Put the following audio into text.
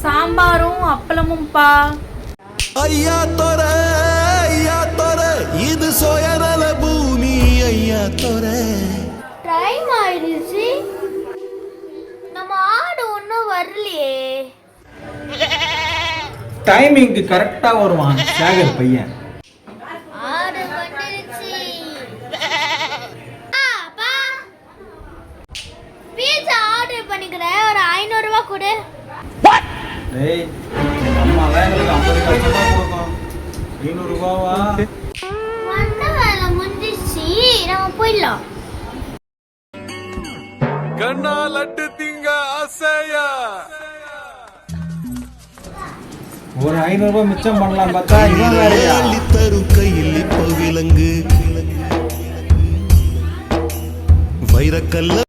சாம்பாரும் அப்பளமும்பா. ஐயா தோர இது சோயநல பூமி. ஐயா தோர டைம் ஆயிடுச்சு, நம்ம ஆடு ஒன்றும் வரலையே. டைமிங்க்கு கரெக்டா வருவான் சேகர் பையன். ஆடு வந்துருச்சு. அப்பா, பீட்சா ஆர்டர் பண்ணிக்கிறேன், ஒரு 500 ரூபாய் கொடு. டேய், அம்மா வேங்களுக்கு 50 கஷ்டமா கொடுக்கும். 500 ரூபாவா? வந்த வேலை முடிஞ்சிச்சு, நம்ம போயிடலாம். கண்ணா லட்டு திங்க ஆசையா. ஒரு 500 ரூபாய் மிச்சம் பண்ணலாம் பார்த்தா இவன் வேறயா? தரும் கையில் இப்போ விலங்கு வைரக்கல்ல